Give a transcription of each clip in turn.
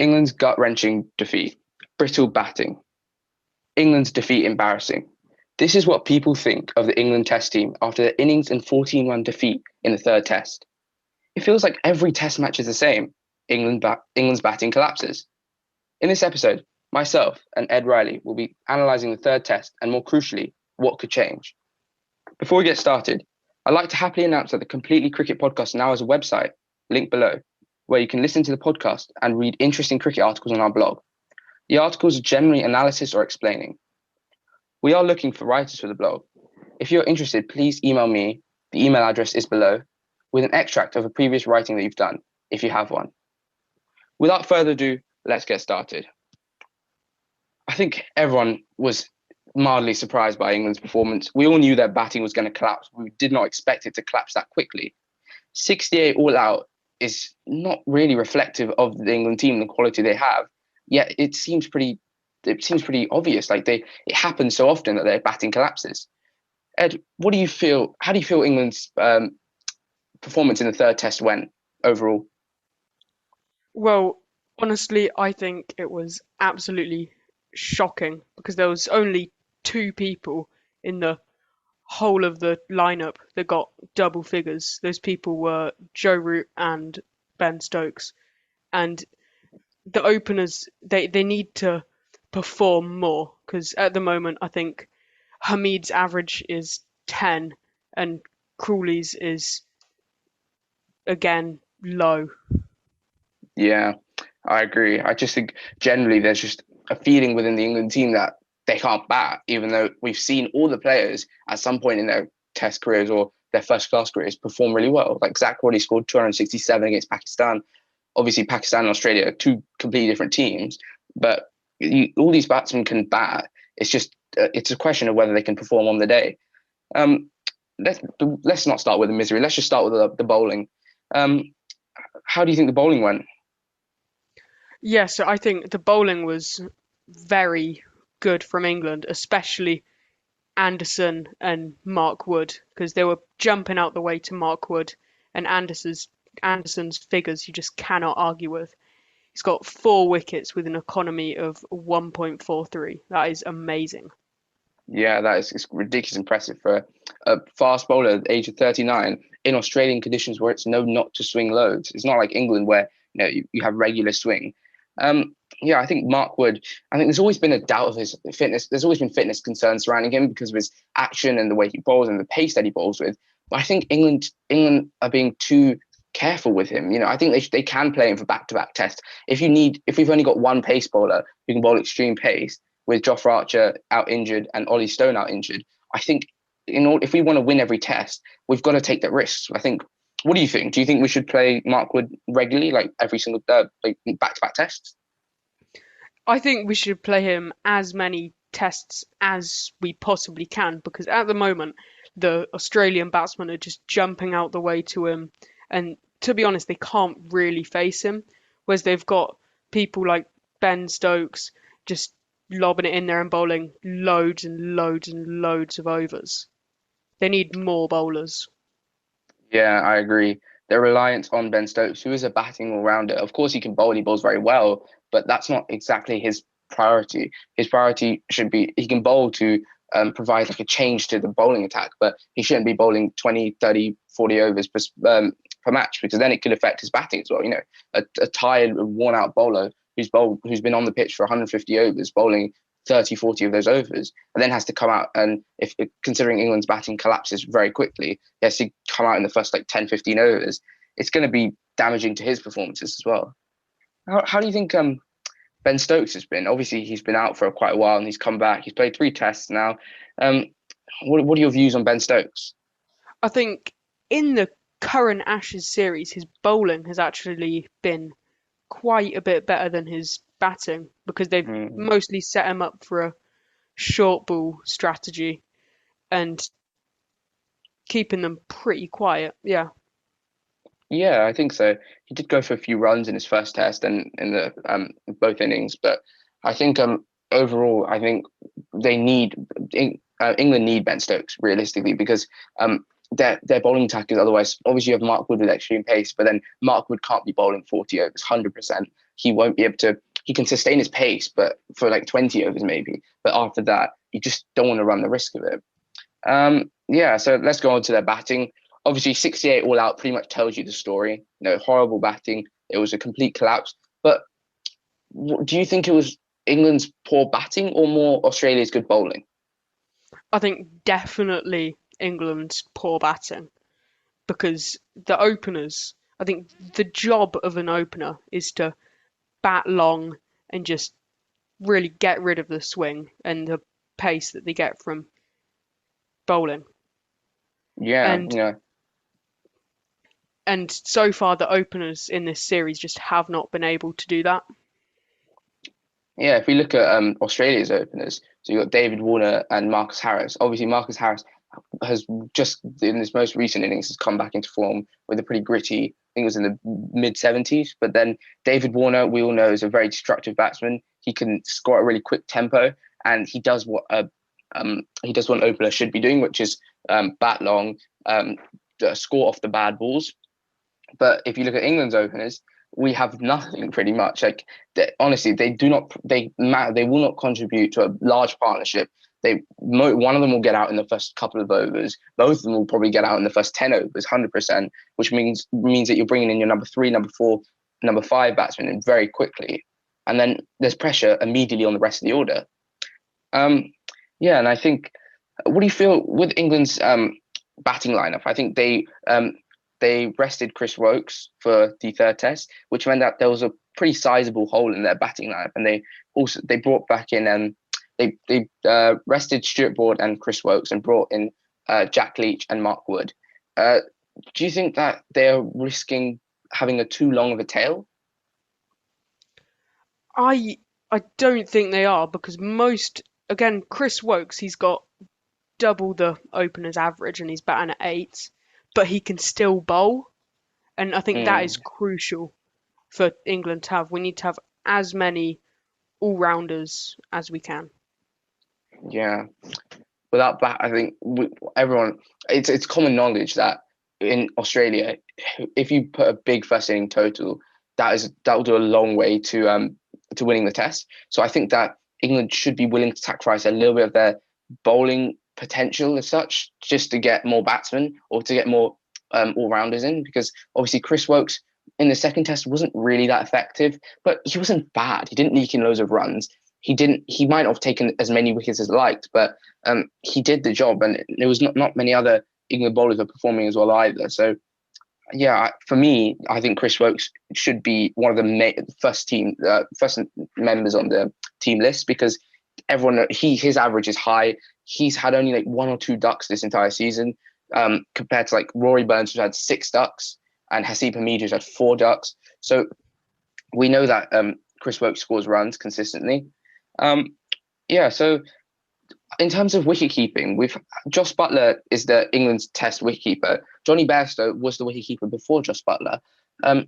England's gut-wrenching defeat. Brittle batting. England's defeat embarrassing. This is what people think of the England Test team after their innings and 14-run defeat in the third Test. It feels like every Test match is the same. England's batting collapses. In this episode, myself and Ed Reilly will be analysing the third Test and, more crucially, what could change. Before we get started, I'd like to happily announce that the Completely Cricket podcast now has a website, linked below, where you can listen to the podcast and read interesting cricket articles on our blog. The articles are generally analysis or explaining. We are looking for writers for the blog. If you're interested, please email me. The email address is below, with an extract of a previous writing that you've done, if you have one. Without further ado, let's get started. I think everyone was mildly surprised by England's performance. We all knew their batting was going to collapse. We did not expect it to collapse that quickly. 68 all out is not really reflective of the England team, the quality they have. Yet it seems pretty obvious. Like it happens so often that their batting collapses. Ed, what do you feel? How do you feel England's performance in the third Test went overall? Well, honestly, I think it was absolutely shocking because there was only two people in the whole of the lineup that got double figures. Those people were Joe Root and Ben Stokes. And the openers, they need to perform more because at the moment, I think Hamid's average is 10 and Crawley's is again low. Yeah, I agree. I just think generally there's just a feeling within the England team that they can't bat, even though we've seen all the players at some point in their Test careers or their first class careers perform really well. Like Zach Roddy scored 267 against Pakistan. Obviously, Pakistan and Australia are two completely different teams, but all these batsmen can bat. It's just it's a question of whether they can perform on the day. Um, let's not start with the misery. Let's just start with the bowling. How do you think the bowling went? Yeah, so I think the bowling was very good from England, especially Anderson and Mark Wood, because they were jumping out the way to Mark Wood and Anderson's figures you just cannot argue with. He's got 4 wickets with an economy of 1.43. That is amazing. Yeah, that is it's ridiculous impressive for a fast bowler at the age of 39 in Australian conditions where it's known not to swing loads. It's not like England where you have regular swing. Yeah, I think Mark Wood, I think there's always been a doubt of his fitness. There's always been fitness concerns surrounding him because of his action and the way he bowls and the pace that he bowls with. But I think England are being too careful with him. I think they can play him for back-to-back tests. If we've only got one pace bowler who can bowl extreme pace, with Jofra Archer out injured and Ollie Stone out injured, I think if we want to win every test, we've got to take that risk. I think. What do you think? Do you think we should play Mark Wood regularly, like every single like back-to-back tests? I think we should play him as many tests as we possibly can because at the moment the Australian batsmen are just jumping out the way to him, and to be honest, they can't really face him. Whereas they've got people like Ben Stokes just lobbing it in there and bowling loads and loads and loads of overs. They need more bowlers. Yeah, I agree. They're reliant on Ben Stokes, who is a batting all-rounder. Of course, he can bowl and he bowls very well, but that's not exactly his priority. His priority should be he can bowl to provide like a change to the bowling attack, but he shouldn't be bowling 20, 30, 40 overs per match because then it could affect his batting as well. A tired, worn-out bowler who's been on the pitch for 150 overs, bowling 30, 40 of those overs, and then has to come out and if considering England's batting collapses very quickly, he has to come out in the first like 10, 15 overs. It's going to be damaging to his performances as well. How do you think Ben Stokes has been? Obviously, he's been out for quite a while and he's come back. He's played 3 tests now. Um, what are your views on Ben Stokes? I think in the current Ashes series, his bowling has actually been quite a bit better than his batting because they've mostly set him up for a short ball strategy and keeping them pretty quiet. Yeah. Yeah, I think so. He did go for a few runs in his first test and in the both innings, but I think overall, I think they need England need Ben Stokes realistically because their bowling attack is otherwise obviously you have Mark Wood with extreme pace, but then Mark Wood can't be bowling 40 overs 100%. he won't be able to. He can sustain his pace, but for like 20 overs maybe. But after that, you just don't want to run the risk of it. Yeah, so let's go on to their batting. Obviously, 68 all out pretty much tells you the story. Horrible batting. It was a complete collapse. But do you think it was England's poor batting or more Australia's good bowling? I think definitely England's poor batting because the openers, I think the job of an opener is to bat long and just really get rid of the swing and the pace that they get from bowling. Yeah, And so far the openers in this series just have not been able to do that. yeah. If we look at Australia's openers, so you got David Warner and Marcus Harris. Obviously, Marcus Harris has just in this most recent innings has come back into form with a pretty gritty. I think it was in the mid 70s. But then David Warner, we all know, is a very destructive batsman. He can score at a really quick tempo, and he does what an opener should be doing, which is bat long, score off the bad balls. But if you look at England's openers, we have nothing pretty much. Like honestly, they do not. They will not contribute to a large partnership. One of them will get out in the first couple of overs. Both of them will probably get out in the first 10 overs, 100%, which means that you're bringing in your number 3, number 4, number 5 batsmen in very quickly, and then there's pressure immediately on the rest of the order. Yeah, and I think, what do you feel with England's batting lineup? I think they rested Chris Woakes for the third test, which meant that there was a pretty sizable hole in their batting lineup, and they brought back in they rested Stuart Broad and Chris Woakes and brought in Jack Leach and Mark Wood. Do you think that they're risking having a too long of a tail? I don't think they are because again, Chris Woakes, he's got double the opener's average and he's batting at 8, but he can still bowl. And I think that is Mm, crucial for England to have. We need to have as many all rounders as we can. yeah. Without that, I think everyone, it's common knowledge that in Australia, if you put a big first inning total, that will do a long way to winning the test. So I think that England should be willing to sacrifice a little bit of their bowling potential as such, just to get more batsmen or to get more all rounders in. Because obviously Chris Woakes in the second test wasn't really that effective, but he wasn't bad. He didn't leak in loads of runs. He might not have taken as many wickets as liked, but he did the job, and there was not many other England bowlers are performing as well either. So yeah, for me, I think Chris Woakes should be one of the first members on the team list because his average is high. He's had only like 1 or 2 ducks this entire season, compared to like Rory Burns, who had 6 ducks, and Haseeb Hameed, who's had 4 ducks. So we know that Chris Woakes scores runs consistently. Yeah, so in terms of wicket keeping, Josh Buttler is the England's Test wicketkeeper. Johnny Bairstow was the wicketkeeper before Josh Buttler. Um,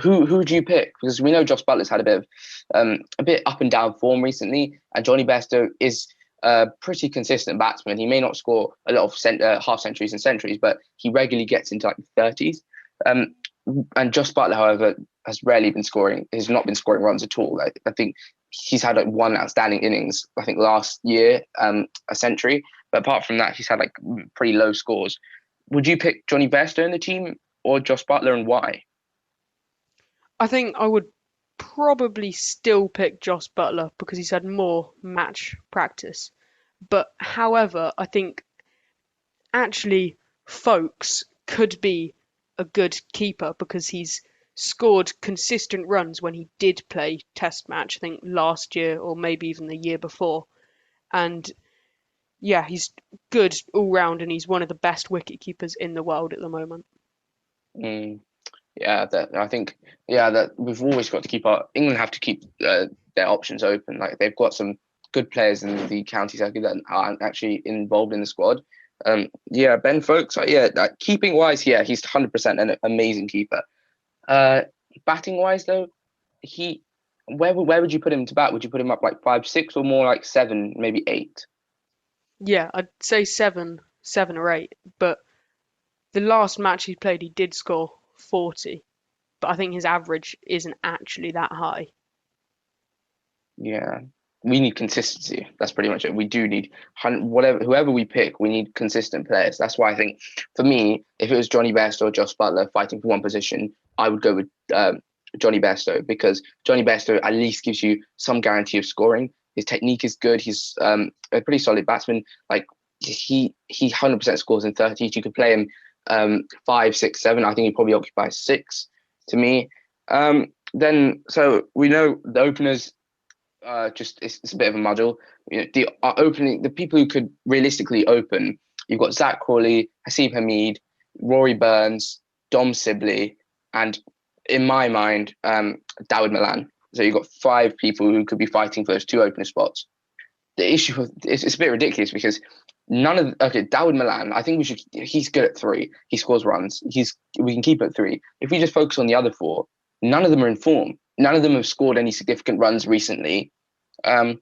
who do you pick? Because we know Josh Butler's had a bit up and down form recently, and Johnny Bairstow is a pretty consistent batsman. He may not score a lot of half centuries and centuries, but he regularly gets into like the 30s. Um, and Josh Buttler, however, has rarely been scoring. Has not been scoring runs at all. I think he's had like 1 outstanding innings, I think last year, a century. But apart from that, he's had like pretty low scores. Would you pick Johnny Bairstow in the team or Josh Buttler, and why? I think I would probably still pick Josh Buttler because he's had more match practice. But however, I think actually Folkes could be a good keeper because he's scored consistent runs when he did play Test match, I think last year or maybe even the year before. And yeah, he's good all round and he's one of the best wicket keepers in the world at the moment. Mm, yeah, that I think. Yeah, that we've always got to keep our England have to keep their options open. Like they've got some good players in the county circuit that aren't actually involved in the squad. Yeah, Ben Folkes. Yeah, keeping wise, yeah, he's 100% an amazing keeper. Uh, Batting wise though, he where would you put him to bat? Would you put him up like 5, 6, or more like 7, maybe 8? Yeah, I'd say 7 or 8. But the last match he played, he did score 40. but I think his average isn't actually that high. Yeah, we need consistency. That's pretty much it. We do need whatever whoever we pick. We need consistent players. That's why I think for me, if it was Johnny Bairstow or Josh Butler fighting for one position, I would go with Johnny Bairstow because Johnny Bairstow at least gives you some guarantee of scoring. His technique is good. He's a pretty solid batsman. Like he 100% scores in 30s. You could play him 5, 6, 7. I think he probably occupies 6 to me. Then so we know the openers just it's a bit of a muddle. You know, the people who could realistically open, you've got Zach Crawley, Haseeb Hameed, Rory Burns, Dom Sibley, and in my mind, Dawid Malan. So you've got 5 people who could be fighting for those 2 opener spots. The issue with it's a bit ridiculous because Dawid Malan, I think he's good at 3. He scores runs. We can keep it at 3. If we just focus on the other 4, none of them are in form. None of them have scored any significant runs recently. So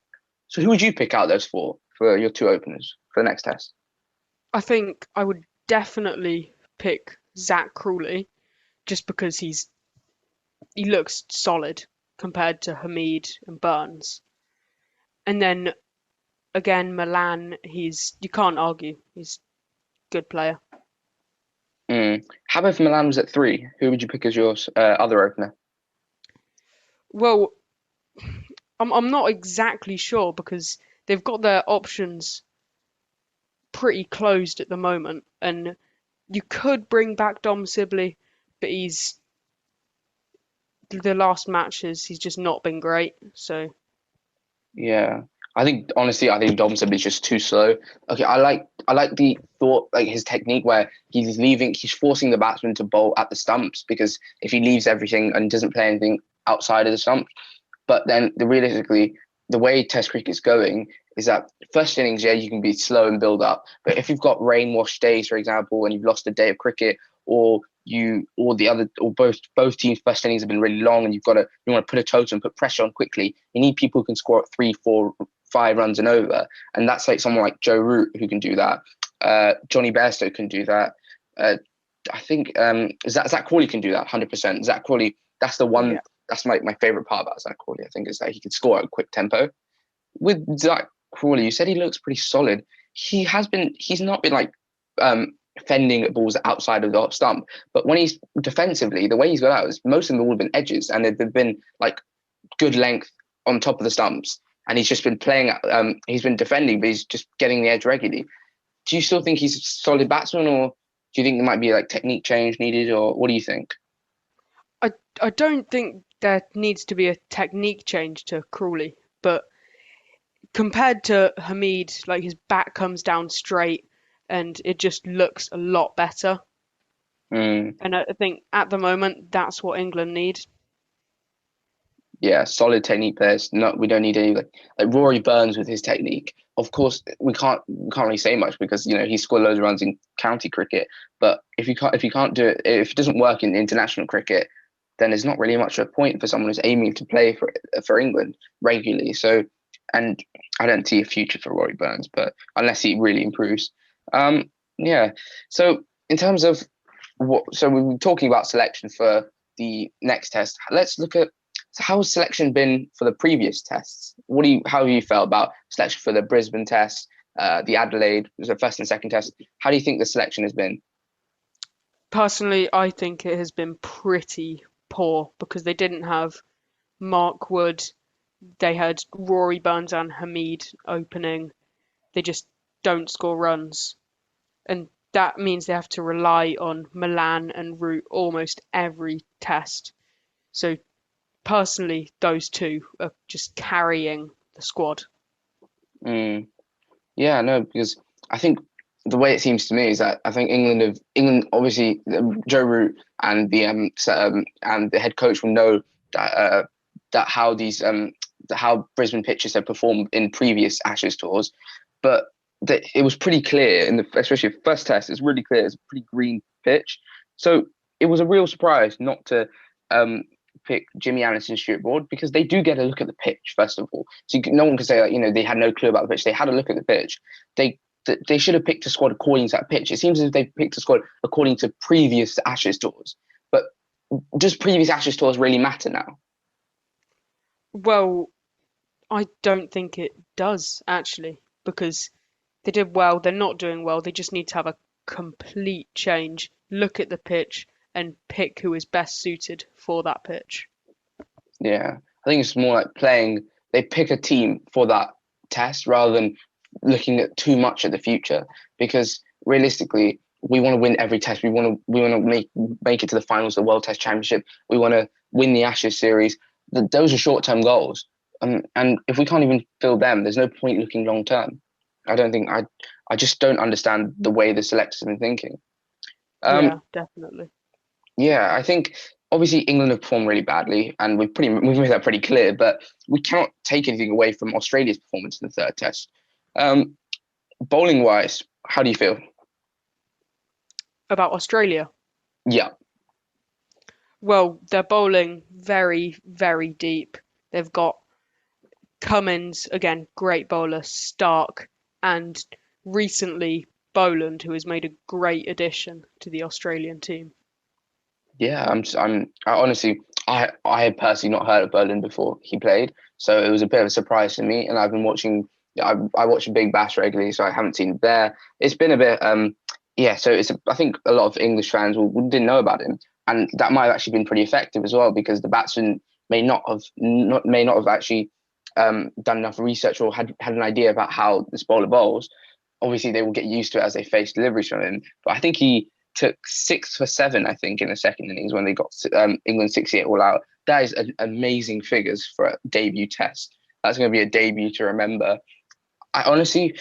who would you pick out those for your 2 openers for the next test? I think I would definitely pick Zach Crawley just because he looks solid compared to Hameed and Burns. And then again, Milan, you can't argue. He's a good player. How about if Milan was at 3? Who would you pick as your other opener? Well, I'm not exactly sure because they've got their options pretty closed at the moment, and you could bring back Dom Sibley, but the last matches he's just not been great. So Yeah, I think honestly, I think Dom Sibley's just too slow. Okay, I like the thought, like his technique where he's forcing the batsman to bowl at the stumps because if he leaves everything and doesn't play anything outside of the stumps, but then realistically, the way Test cricket's going is that first innings, yeah, you can be slow and build up. But if you've got rain washed days, for example, and you've lost a day of cricket, or both teams' first innings have been really long, and you want to put a total and put pressure on quickly. You need people who can score at 3, 4, 5 runs and over, and that's like someone like Joe Root who can do that. Johnny Bairstow can do that. I think Zach Crawley can do that 100%. Zach Crawley, that's the one. yeah, That's my favorite part about Zach Crawley. I think is that he can score at a quick tempo. With Zach Crawley, you said he looks pretty solid. He's not been like fending at balls outside of the stump, but when he's defensively, the way he's got out is most of them have all been edges, and they've been like good length on top of the stumps, and he's just been playing. He's been defending, but he's just getting the edge regularly. Do you still think he's a solid batsman, or do you think there might be like technique change needed, or what do you think? I don't think there needs to be a technique change to Crawley, but compared to Hameed, like his back comes down straight and it just looks a lot better. Mm. And I think at the moment that's what England need. Yeah, solid technique players. No, we don't need any like Rory Burns with his technique. Of course, we can't really say much because he scored loads of runs in county cricket. But if you can't do it, if it doesn't work in international cricket, then there's not really much of a point for someone who's aiming to play for England regularly. So, and I don't see a future for Rory Burns, but unless he really improves. Yeah. So in terms of so we were talking about selection for the next test. Let's look at how has selection been for the previous tests. How have you felt about selection for the Brisbane test, the Adelaide, the first and second test? How do you think the selection has been? Personally, I think it has been pretty poor because they didn't have Mark Wood, they had Rory Burns and Hameed opening. They just don't score runs. And that means they have to rely on Milan and Root almost every test. So personally, those 2 are just carrying the squad. Mm. Yeah, no, because I think the way it seems to me is that I think England obviously Joe Root and the head coach will know that how Brisbane pitches have performed in previous Ashes tours, but it was pretty clear especially the first test. It's really clear it's a pretty green pitch, so it was a real surprise not to pick Jimmy Anderson and Stuart Broad because they do get a look at the pitch first of all. So no one can say they had no clue about the pitch. They had a look at the pitch. They should have picked a squad according to that pitch. It seems as if they picked a squad according to previous Ashes tours. But does previous Ashes tours really matter now? Well, I don't think it does actually, because they did well, they're not doing well, they just need to have a complete change, look at the pitch and pick who is best suited for that pitch. Yeah, I think it's more like playing. They pick a team for that test rather than looking at too much at the future. Because realistically, we want to win every test. We want to make it to the finals of the World Test Championship. We want to win the Ashes series. Those are short term goals, and if we can't even fill them, there's no point looking long term. I don't think I just don't understand the way the selectors have been thinking. Um, Yeah, definitely. yeah, I think obviously England have performed really badly, and we've made that pretty clear. But we cannot take anything away from Australia's performance in the third test. Um, Bowling wise, how do you feel? About Australia. Yeah, Well, they're bowling very, very deep. They've got Cummins, again, great bowler, Stark, and recently Boland, who has made a great addition to the Australian team. yeah. I honestly, I had personally not heard of Berlin before he played, so it was a bit of a surprise to me. And I've been watching. I watch a Big Bash regularly, so I haven't seen it there. It's been a bit, yeah. So I think a lot of English fans didn't know about him, and that might have actually been pretty effective as well because the batsman may not have actually done enough research or had an idea about how this bowler bowls. Obviously, they will get used to it as they face deliveries from him. But I think he took 6 for 7, I think, in the second innings when they got England 68 all out. That is amazing figures for a debut test. That's going to be a debut to remember. I honestly,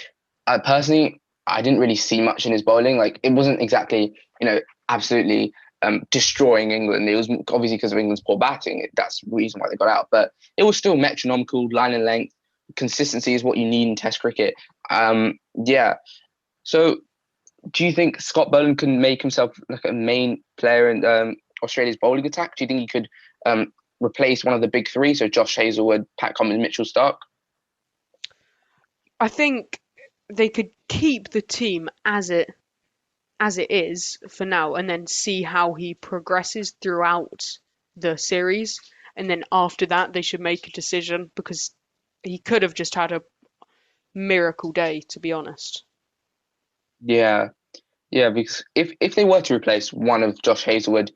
personally, I didn't really see much in his bowling. Like it wasn't exactly, absolutely destroying England. It was obviously because of England's poor batting. That's the reason why they got out. But it was still metronomical, line and length. Consistency is what you need in Test cricket. Yeah. So do you think Scott Boland can make himself like a main player in Australia's bowling attack? Do you think he could replace one of the big three, so Josh Hazlewood, Pat Cummins, Mitchell Stark? I think they could keep the team as it is for now and then see how he progresses throughout the series. And then after that, they should make a decision because he could have just had a miracle day, to be honest. Yeah, yeah. Because if they were to replace one of Josh Hazlewood,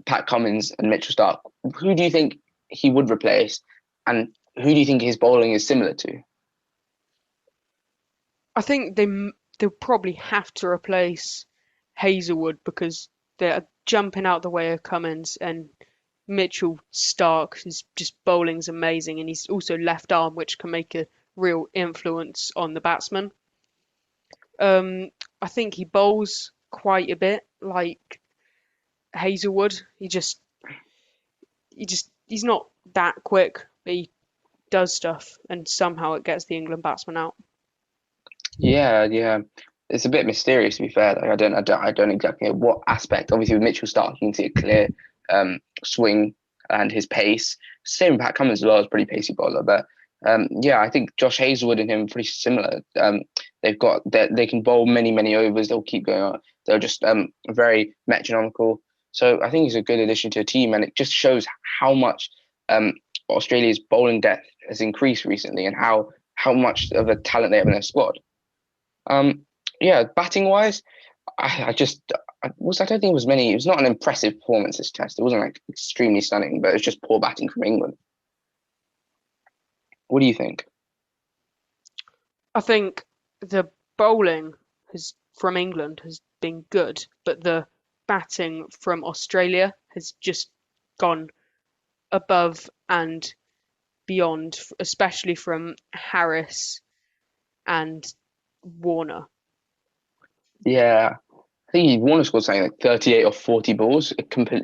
Pat Cummins, and Mitchell Stark, who do you think he would replace, and who do you think his bowling is similar to? I think they'll probably have to replace Hazelwood because they're jumping out the way of Cummins and Mitchell Stark is just bowling's amazing and he's also left arm which can make a real influence on the batsman. Um, I think he bowls quite a bit like Hazelwood. He's not that quick, but he does stuff and somehow it gets the England batsman out. Yeah, yeah. It's a bit mysterious to be fair. Like I don't exactly know what aspect. Obviously, with Mitchell Stark, you can see a clear swing and his pace. Same with Pat Cummins as well, is pretty pacey bowler. But yeah, I think Josh Hazlewood and him are pretty similar. They can bowl many overs. They'll keep going on. They're just very metronomical. So I think he's a good addition to a team, and it just shows how much um, Australia's bowling depth has increased recently, and how much of a talent they have in their squad. Um, yeah, batting wise, I just I don't think it was many. It was not an impressive performance this test. It wasn't like extremely stunning, but it was just poor batting from England. What do you think? I think the bowling has from England has been good, but the batting from Australia has just gone above and beyond, especially from Harris and Warner. Yeah, I think he Warner scored something like 38 or 40 balls,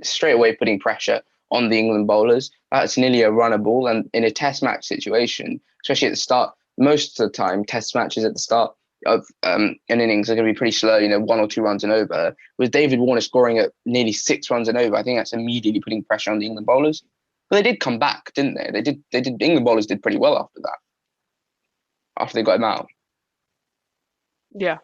straight away putting pressure on the England bowlers. That's nearly a runner ball, and in a Test match situation, especially at the start, most of the time Test matches at the start of an innings are going to be pretty slow. 1 or 2 runs and over. With David Warner scoring at nearly 6 runs and over, I think that's immediately putting pressure on the England bowlers. But they did come back, didn't they? They did. They did. England bowlers did pretty well after that. After they got him out. Yeah,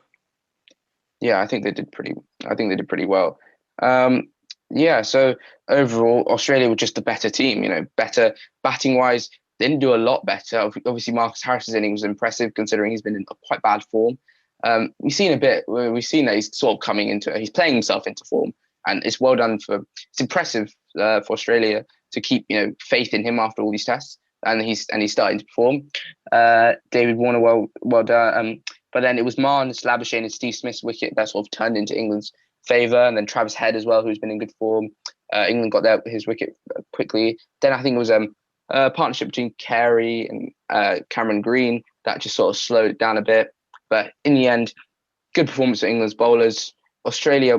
Yeah, I think they did pretty. I think they did pretty well. Um, Yeah, so overall, Australia were just a better team, better batting wise. They didn't do a lot better. Obviously, Marcus Harris's inning was impressive considering he's been in quite bad form. We've seen that he's sort of he's playing himself into form, and it's impressive for Australia to keep, faith in him after all these tests, and he's starting to perform. David Warner, well done. But then it was Marnus Labuschagne and Steve Smith's wicket that sort of turned into England's favour, and then Travis Head as well, who's been in good form. England got his wicket quickly. Then I think it was a partnership between Carey and Cameron Green that just sort of slowed it down a bit. But in the end, good performance of England's bowlers. Australia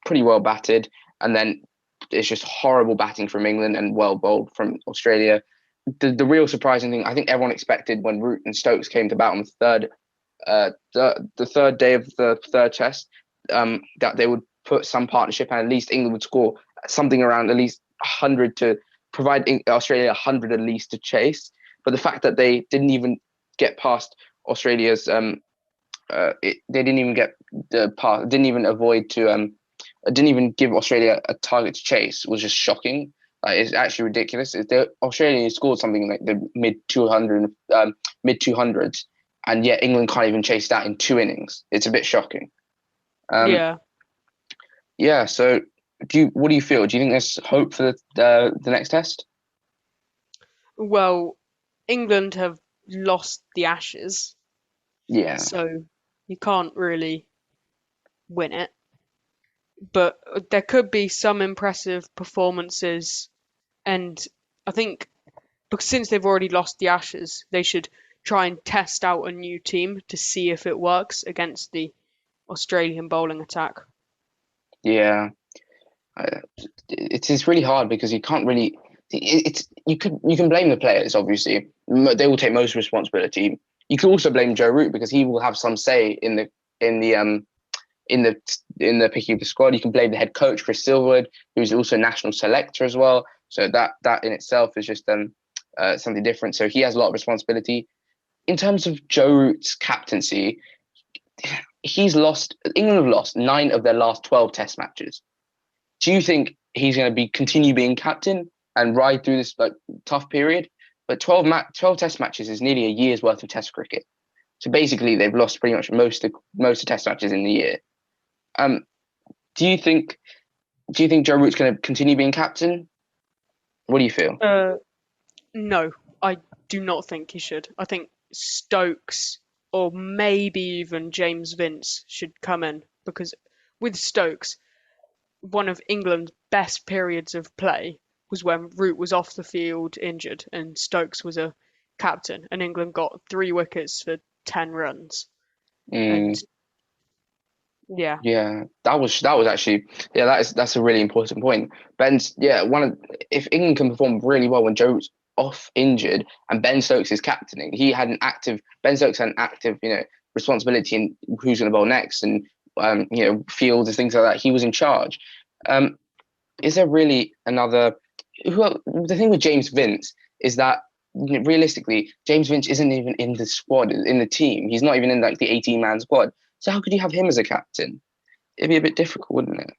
pretty well batted, and then it's just horrible batting from England and well bowled from Australia. The real surprising thing, I think everyone expected when Root and Stokes came to bat on the third day of the third test, that they would put some partnership and at least England would score something around at least 100 to provide Australia 100 at least to chase. But the fact that they didn't even get past Australia's, they didn't even get the pass, didn't even give Australia a target to chase was just shocking. It's actually ridiculous. Australia scored something like the mid 200s, and yet England can't even chase that in 2 innings. It's a bit shocking. Yeah. Yeah. So, what do you feel? Do you think there's hope for the next test? Well, England have lost the Ashes, Yeah. so you can't really win it. But there could be some impressive performances, and I think because since they've already lost the Ashes, they should try and test out a new team to see if it works against the Australian bowling attack. Yeah. It's really hard because you can't really. You can blame the players. Obviously, they will take most responsibility. You can also blame Joe Root because he will have some say in the in the in the picking of the squad. You can blame the head coach Chris Silverwood, who's also a national selector as well. So that in itself is just something different. So he has a lot of responsibility in terms of Joe Root's captaincy. England have lost 9 of their last 12 Test matches. Do you think he's going to continue being captain and ride through this tough period? But 12 Test matches is nearly a year's worth of Test cricket. So basically, they've lost pretty much most of Test matches in the year. Um, do you think Joe Root's going to continue being captain? What do you feel? No, I do not think he should. I think Stokes or maybe even James Vince should come in because with Stokes, one of England's best periods of play was when Root was off the field injured and Stokes was a captain, and England got 3 wickets for 10 runs. And Mm, yeah, yeah, that was actually that's a really important point. If England can perform really well when Joe's off injured and Ben Stokes is captaining, Ben Stokes had an active responsibility in who's going to bowl next and fields and things like that. He was in charge. Um, is there really another? The thing with James Vince is that realistically, James Vince isn't even in the squad, in the team. He's not even in the 18-man squad. So how could you have him as a captain? It'd be a bit difficult, wouldn't it?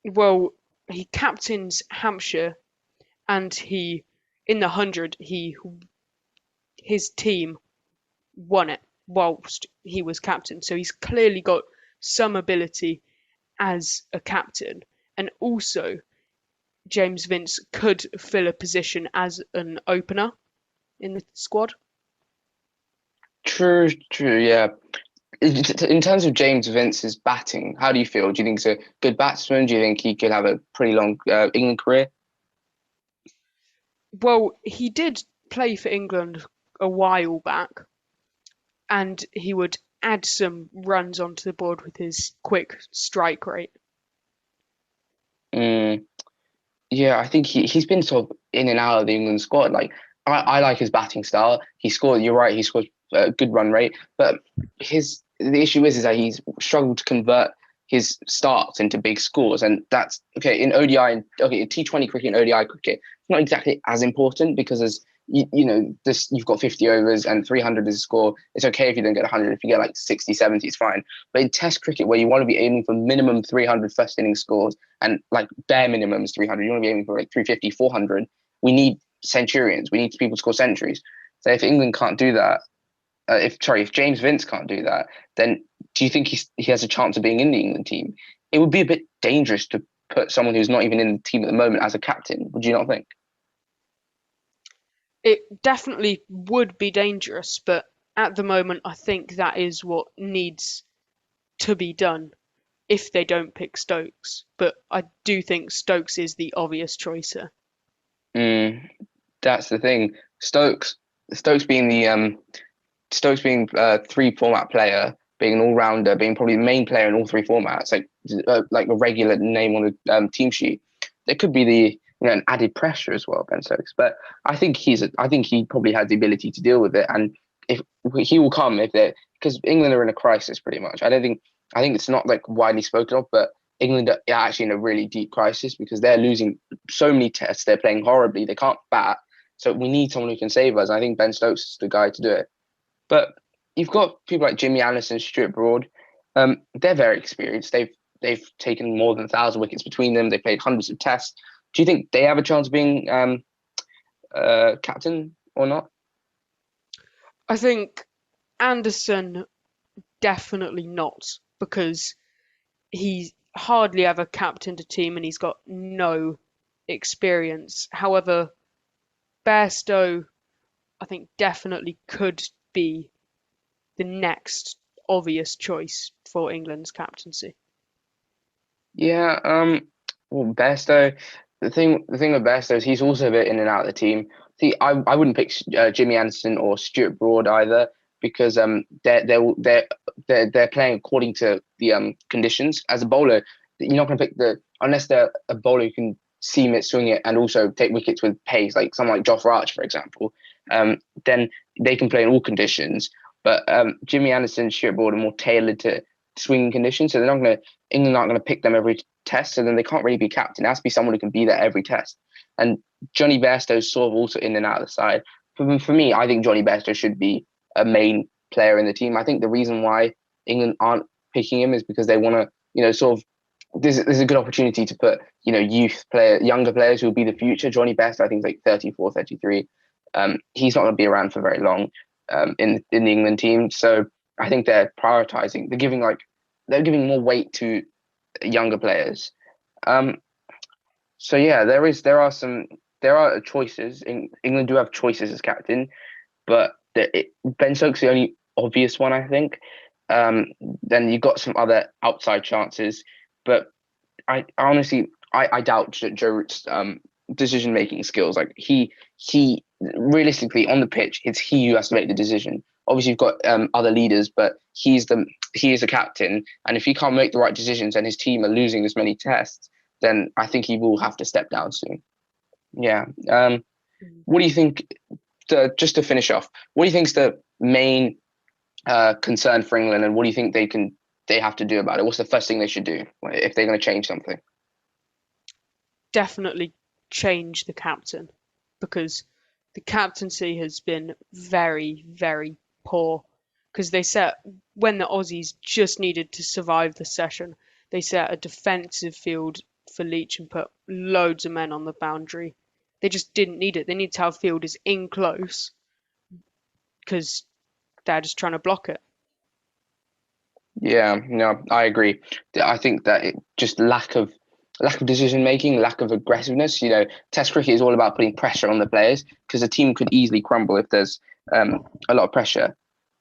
well, he captains Hampshire, and he in the 100 his team won it whilst he was captain. So he's clearly got some ability as a captain, and also James Vince could fill a position as an opener in the squad. True, true, yeah. In terms of James Vince's batting, how do you feel? Do you think he's a good batsman? Do you think he could have a pretty long England career? Well, he did play for England a while back, and he would add some runs onto the board with his quick strike rate. Mm, yeah, I think he's been sort of in and out of the England squad. I like his batting style. He scored. You're right. He scored a good run rate, but the issue is that he's struggled to convert his starts into big scores, and that's okay in ODI and in T20 cricket and ODI cricket. It's not exactly as important because you've got 50 overs and 300 is a score. It's okay if you don't get 100. If you get like 60, 70, it's fine. But in Test cricket, where you want to be aiming for minimum 300 first inning scores and like bare minimum is 300, you want to be aiming for like 350, 400. We need centurions. We need people to score centuries. So if England can't do that, if James Vince can't do that, then do you think he has a chance of being in the England team? It would be a bit dangerous to put someone who's not even in the team at the moment as a captain. Would you not think? It definitely would be dangerous, but at the moment, I think that is what needs to be done if they don't pick Stokes. But I do think Stokes is the obvious choice here. That's the thing. Stokes being the Stokes being a three format player, being an all rounder, being probably the main player in all three formats, like a regular name on the team sheet. There could be the an added pressure as well, Ben Stokes. But I think he probably has the ability to deal with it, and if he will come if they because England are in a crisis pretty much. I think it's not like widely spoken of, but England are actually in a really deep crisis because they're losing so many tests. They're playing horribly. They can't bat. So we need someone who can save us. I think Ben Stokes is the guy to do it. But you've got people like Jimmy Anderson, Stuart Broad. They're very experienced. They've taken more than 1,000 wickets between them. They've played hundreds of tests. Do you think they have a chance of being captain or not? I think Anderson definitely not, because he's hardly ever captained a team and he's got no experience. However, Bairstow, I think, definitely could be the next obvious choice for England's captaincy. Yeah. Well, Bairstow. The thing with Bairstow is he's also a bit in and out of the team. See, I wouldn't pick Jimmy Anderson or Stuart Broad either because they're playing according to the conditions. As a bowler, you're not going to pick unless they're a bowler who can seam it, swing it, and also take wickets with pace, like someone like Josh Archer, for example. Then they can play in all conditions. But Jimmy Anderson, Stuart Broad are more tailored to swinging conditions, so England aren't going to pick them every test, so then they can't really be captain. It has to be someone who can be there every test. And Johnny Bairstow's sort of also in and out of the side. For me, I think Johnny Bairstow should be a main player in the team. I think the reason why England aren't picking him is because they want to, sort of. There's a good opportunity to put, younger players who will be the future. Johnny Bairstow, I think, is like 34, 33. He's not going to be around for very long in the England team. So I think they're prioritizing. They're giving more weight to younger players. So yeah, there are choices. England do have choices as captain, but Ben Stokes is the only obvious one, I think. Then you've got some other outside chances, but I honestly doubt Joe Root's decision making skills. Like he realistically on the pitch, it's he who has to make the decision. Obviously, you've got other leaders, but he is the captain, and if he can't make the right decisions and his team are losing this many tests, then I think he will have to step down soon. Yeah. What do you think? Just to finish off, what do you think is the main concern for England, and what do you think they have to do about it? What's the first thing they should do if they're going to change something? Definitely change the captain, because the captaincy has been very, very poor. Because when the Aussies just needed to survive the session, they set a defensive field for Leach and put loads of men on the boundary. They just didn't need it. They need to have fielders in close because they're just trying to block it. Yeah, no, I agree. I think that just lack of decision making, lack of aggressiveness. Test cricket is all about putting pressure on the players because a team could easily crumble if there's a lot of pressure.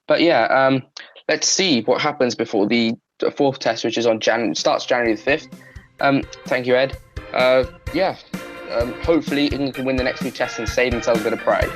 But yeah, let's see what happens before the fourth test, which is starts January the 5th. Thank you, Ed. Hopefully England can win the next few tests and save themselves a bit of pride.